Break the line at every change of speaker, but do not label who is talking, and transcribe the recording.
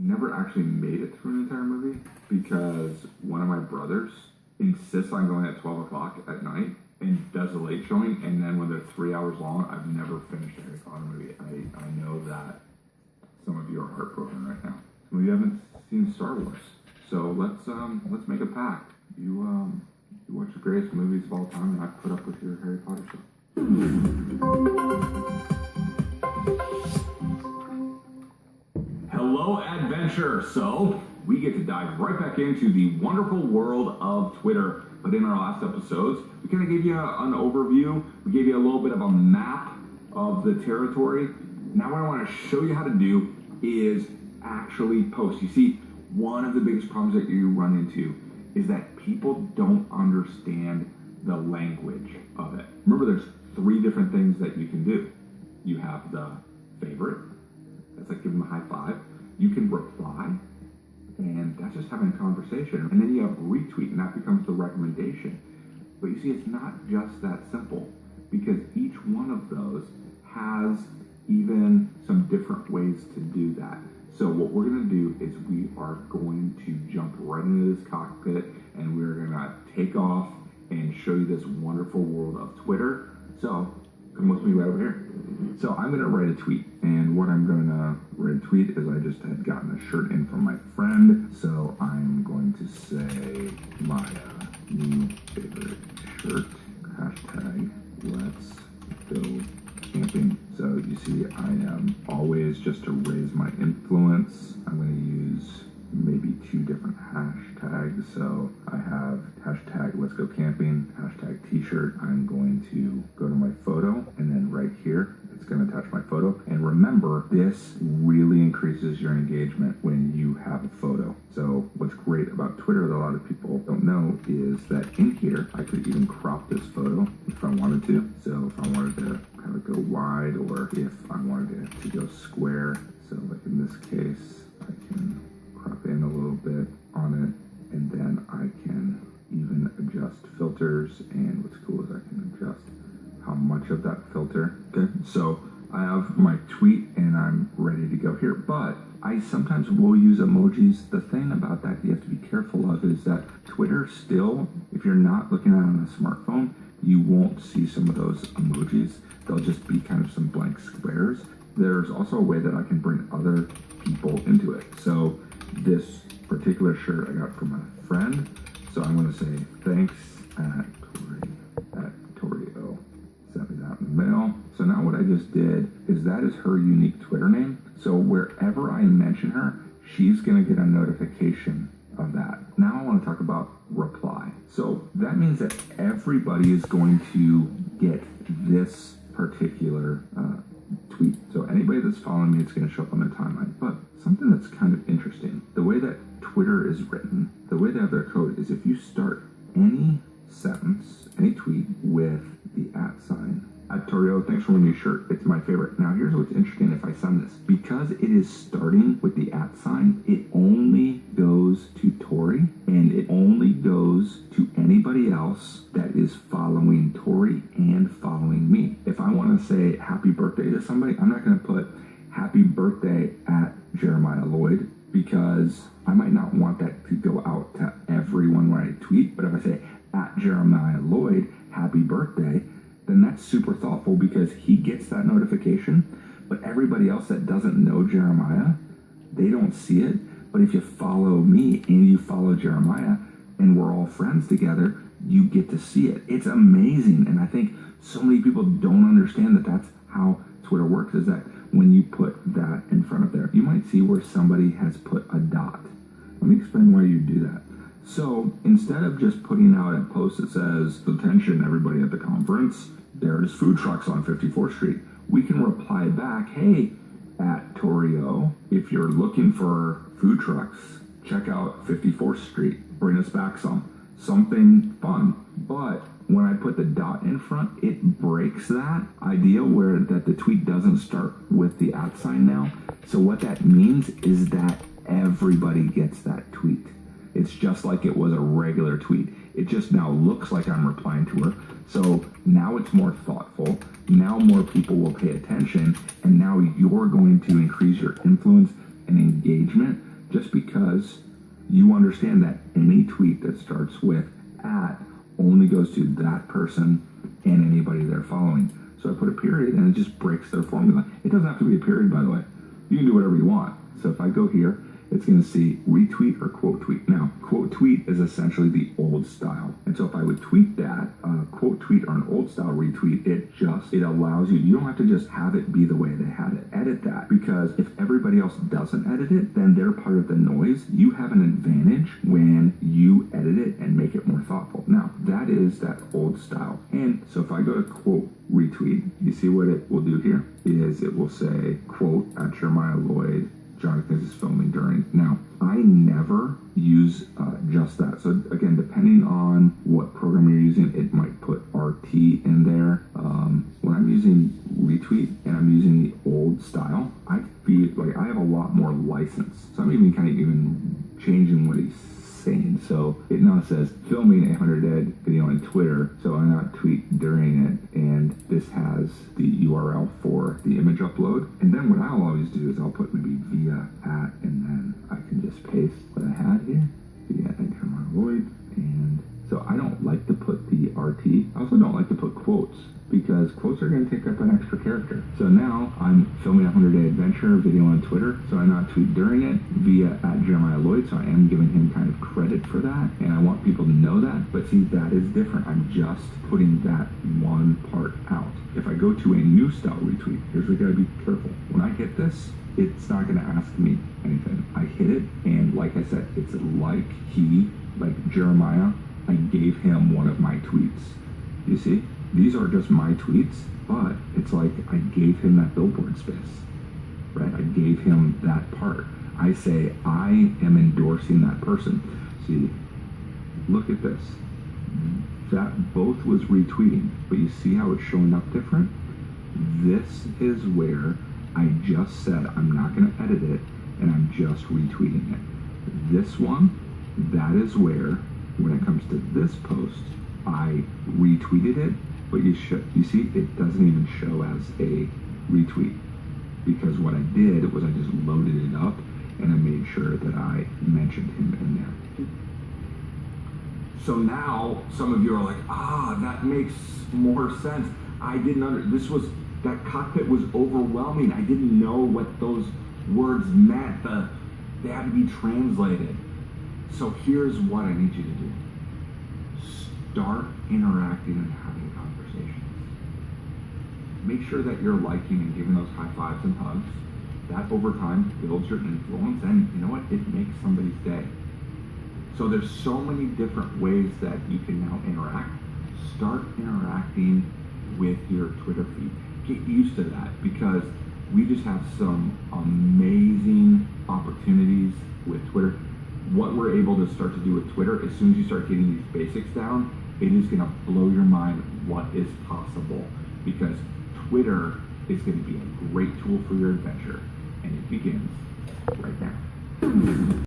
Never actually made it through an entire movie because one of my brothers insists on going at 12 o'clock at night and does a late showing, and then when they're 3 hours long, I've never finished a Harry Potter movie. I know that some of you are heartbroken right now. Some of you haven't seen Star Wars, so let's make a pact. You watch the greatest movies of all time, and I put up with your Harry Potter stuff. Hello, adventure! So, we get to dive right back into the wonderful world of Twitter. But in our last episodes, we kind of gave you an overview. We gave you a little bit of a map of the territory. Now what I want to show you how to do is actually post. You see, one of the biggest problems that you run into is that people don't understand the language of it. Remember, there's 3 different things that you can do. You have the favorite. That's like giving them a high five. You can reply, and that's just having a conversation. And then you have retweet, and that becomes the recommendation. But you see, it's not just that simple, because each one of those has even some different ways to do that. So what we're going to do is we are going to jump right into this cockpit, and we're going to take off and show you this wonderful world of Twitter. So come with me right over here. So I'm going to write a tweet, and what I'm going to write a tweet is I just had gotten a shirt in from my friend, so I'm going to say my new favorite shirt, hashtag let's go camping. So you see, I am always, just to raise my influence, I'm going to use maybe 2 different hashtags. So I have hashtag let's go camping, hashtag t-shirt. I'm going to go to my photo, and then right here it's going to attach my photo. And remember, this really increases your engagement when you have a photo. So what's great about Twitter that a lot of people don't know is that in here I could even crop this photo if I wanted to. So if I wanted to kind of go wide, or if I wanted to go square, so like in this case I can crop in a little bit on it, and then I can even adjust filters, and what's cool is I can adjust how much of that filter. Okay, so I have my tweet and I'm ready to go here, but I sometimes will use emojis. The thing about that you have to be careful of is that Twitter still, if you're not looking at it on a smartphone, you won't see some of those emojis. They'll just be kind of some blank squares. There's also a way that I can bring other people into it. So this particular shirt I got from a friend, so I'm going to say thanks at Torio. Sent me that in the mail. So now what I just did is that is her unique Twitter name. So wherever I mention her, she's going to get a notification of that. Now I want to talk about reply. So that means that everybody is going to get this particular tweet. So anybody that's following me, it's going to show up on their timeline. But something that's kind of interesting, the way that Twitter is written, the way they have their code is if you start any sentence, any tweet with the @ sign. Torio, thanks for my new shirt. It's my favorite. Now here's what's interesting if I send this. Because it is starting with the @ sign, it only goes to Tori, and it only goes to anybody else that is following Tori and following me. If I want to say happy birthday to somebody, I'm not going to put happy birthday at Jeremiah Lloyd, because I might not want that to go out to everyone when I tweet. But if I say at Jeremiah Lloyd, happy birthday, then that's super thoughtful because he gets that notification. But everybody else that doesn't know Jeremiah, they don't see it. But if you follow me and you follow Jeremiah and we're all friends together, you get to see it. It's amazing. And I think so many people don't understand that that's how Twitter works, is that when you put that in front of there, you might see where somebody has put a dot. Let me explain why you do that. So instead of just putting out a post that says, attention everybody at the conference, there's food trucks on 54th Street, we can reply back, hey, at Torio, if you're looking for food trucks, check out 54th Street, bring us back something fun. But when I put the dot in front, it breaks that idea where that the tweet doesn't start with the @ sign now. So what that means is that everybody gets that tweet. It's just like it was a regular tweet. It just now looks like I'm replying to her. So now it's more thoughtful. Now more people will pay attention, and now you're going to increase your influence and engagement just because you understand that any tweet that starts with @ only goes to that person and anybody they're following. So I put a period and it just breaks their formula. It doesn't have to be a period, by the way. You can do whatever you want. So if I go here, it's going to see retweet or quote tweet. Now, quote tweet is essentially the old style. And so if I would tweet that, quote tweet or an old style retweet, it allows you, you don't have to just have it be the way they had it. Edit that, because if everybody else doesn't edit it, then they're part of the noise. You have an advantage when you edit it and make it more thoughtful. Now, that is that old style. And so if I go to quote retweet, you see what it will do here is it will say quote at Jeremiah Lloyd, Jonathan is filming during. Now, I never use just that. So again, depending on what program you're using, it might put RT in there. When I'm using retweet and I'm using the old style, I feel like I have a lot more license. So I'm even kind of changing what he's saying. So it now says filming a 100 ed video on Twitter, so I not tweet during it, and this has the URL for the image upload. And then what I'll always do is I'll put maybe via @ and then I can just paste what I had here, via @ Jeremiah Lloyd. And so I don't like to put the RT. I also don't like to put quotes, because quotes are going to take up an extra character. So now I'm filming a 100-day adventure video on Twitter, so I not tweet during it via @ Jeremiah Lloyd, so I am giving him kind of credit for that, and I want people to know that. But see, that is different. I'm just putting that one part out. If I go to a new style retweet, here's where you gotta be careful. When I hit this, it's not gonna ask me anything. I hit it, and like I said, it's like Jeremiah, I gave him one of my tweets. You see? These are just my tweets, but it's like I gave him that billboard space, right? I gave him that part. I say, I am endorsing that person. See, look at this. That both was retweeting, but you see how it's showing up different? This is where I just said I'm not going to edit it, and I'm just retweeting it. This one, that is where, when it comes to this post, I retweeted it, but you see, it doesn't even show as a retweet, because what I did was I just loaded it up and I made sure that I mentioned him in there. So now some of you are like, that makes more sense. I didn't that cockpit was overwhelming. I didn't know what those words meant. They had to be translated. So here's what I need you to do. Start interacting and having conversations. Make sure that you're liking and giving those high fives and hugs. That over time builds your influence, and you know what? It makes somebody's day. So there's so many different ways that you can now interact. Start interacting with your Twitter feed. Get used to that, because we just have some amazing opportunities with Twitter. What we're able to start to do with Twitter, as soon as you start getting these basics down, it is going to blow your mind what is possible, because Twitter is going to be a great tool for your adventure, and it begins right now.